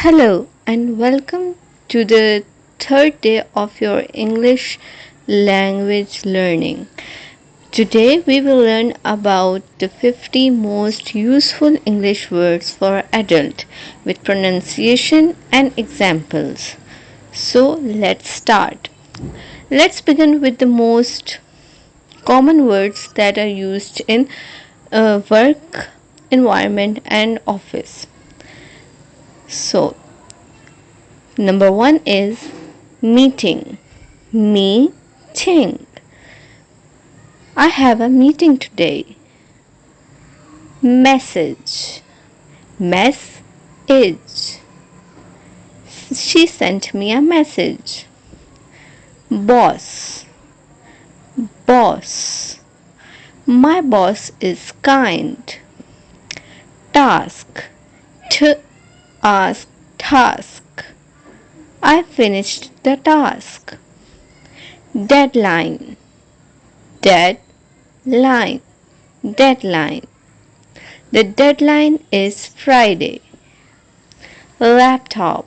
Hello and welcome to the third day of your English language learning. Today we will learn about the 50 most useful English words for adult with pronunciation and examples. So let's start. Let's begin with the most common words that are used in a work environment and office. So number one is meeting. Meeting. I have a meeting today. Message. Message. She sent me a message. Boss. Boss. My boss is kind. Task. Task. Task. I finished the task. Deadline. Deadline. Deadline. The deadline is Friday. Laptop.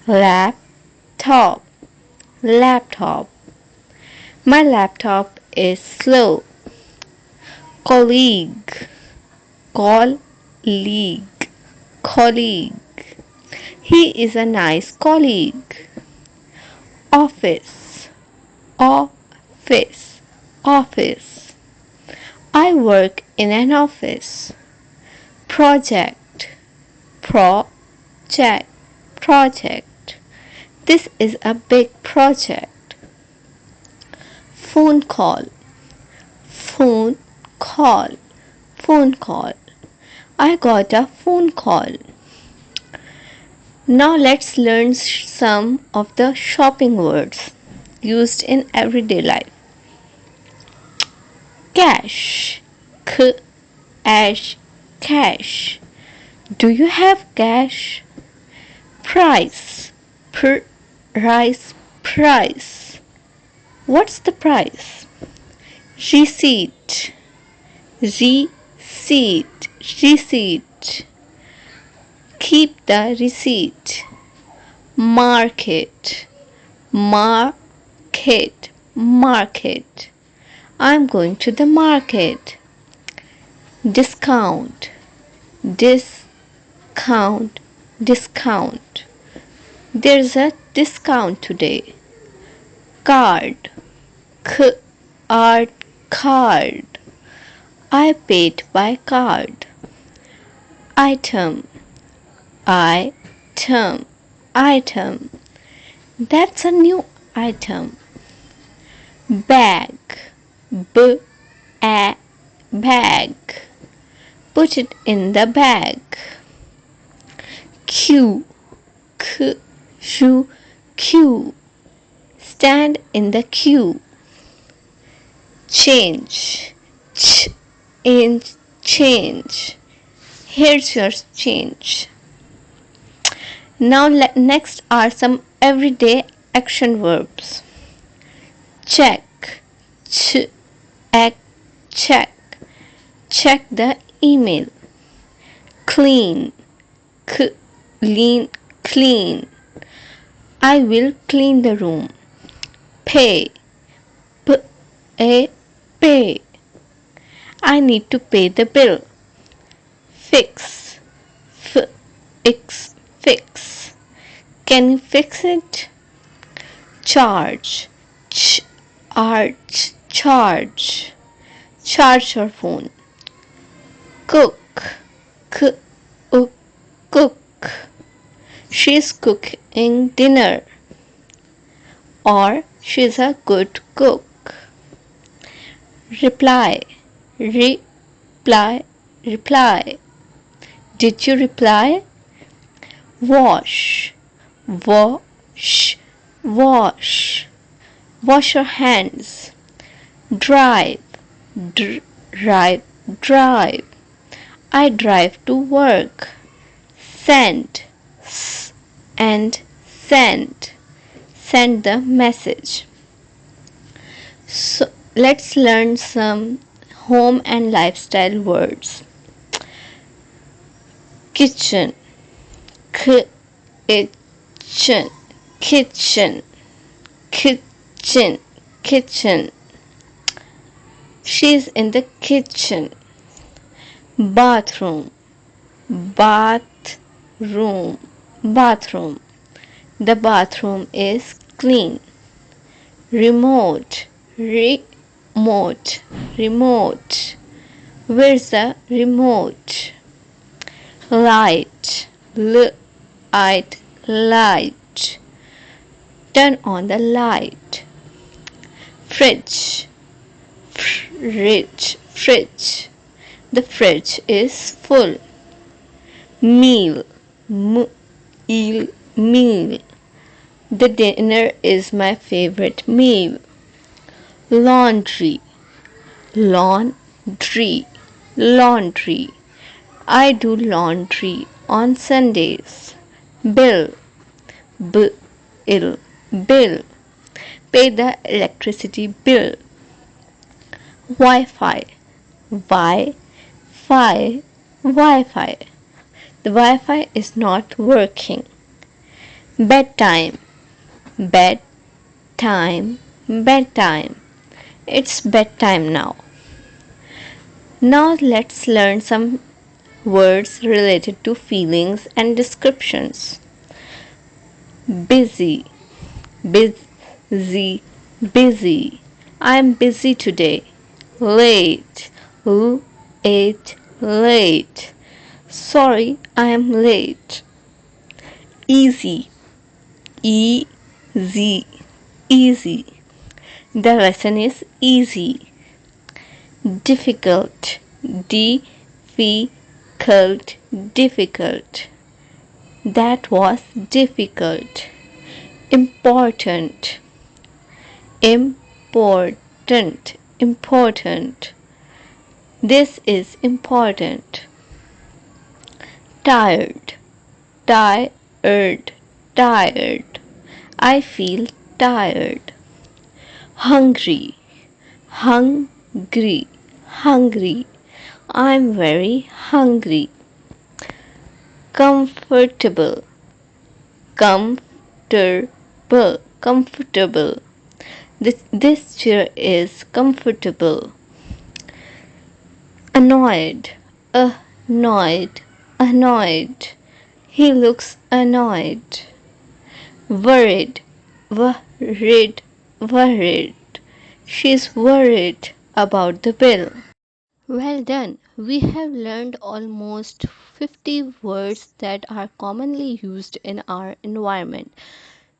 Laptop. Laptop. My laptop is slow. Colleague. Colleague. Colleague. He is a nice colleague. Office. Office. Office. I work in an office. Project. Project. Project. This is a big project. Phone call. Phone call. Phone call. I got a phone call. Now let's learn some of the shopping words used in everyday life. Cash. Cash. Cash. Do you have cash? Price. Price. Price. What's the price? Receipt. Receipt. Receipt. Keep the receipt. Market. Market. Market. I'm going to the market. Discount. Discount. Discount. There's a discount today. Card. Card. Card. I paid by card. Item. Item. Item. That's a new item. Bag. Bag. Put it in the bag. Queue. Queue. Stand in the queue. Change. Change. Here's your change. Now next are some everyday action verbs. Check. Check. Check the email. Clean. Clean. I will clean the room. Pay. Pay. I need to pay the bill. Fix. Fix. Can you fix it? Charge. Charge. Charge your phone. Cook. Cook. She's cooking dinner. Or she's a good cook. Reply. Reply. Did you reply? Wash. Wash your hands. Drive. Drive. I drive to work. Send. Send the message. So let's learn some home and lifestyle words. Kitchen. kitchen, kitchen, kitchen, kitchen. She's in the kitchen. Bathroom, bathroom, bathroom. The bathroom is clean. Remote, remote, remote. Where's the remote? Light, light, light. Turn on the light. Fridge, fridge, fridge. The fridge is full. Meal, meal, meal. The dinner is my favorite meal. Laundry, laundry, laundry. I do laundry on Sundays. Bill, bill, bill. Pay the electricity bill. Wi-Fi, Wi-Fi, Wi-Fi. The Wi-Fi is not working. Bedtime, bedtime, bedtime. It's bedtime now. Now let's learn some words related to feelings and descriptions. Busy, busy, busy. I'm busy today. Late, late, late. Sorry, I am late. Easy, easy, easy. The lesson is easy. Difficult, difficult, difficult. That was difficult. Important, important, important. This is important. Tired, tired, tired. I feel tired. Hungry, hungry, hungry. I'm very hungry. Comfortable, comfortable, comfortable. This chair is comfortable. Annoyed, annoyed, annoyed. He looks annoyed. Worried, worried, worried. She's worried about the bill. Well done. We have learned almost 50 words that are commonly used in our environment.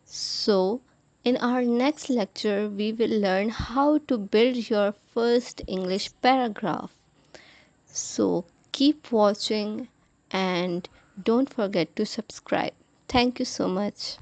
So, in our next lecture, we will learn how to build your first English paragraph. So, keep watching and don't forget to subscribe. Thank you so much.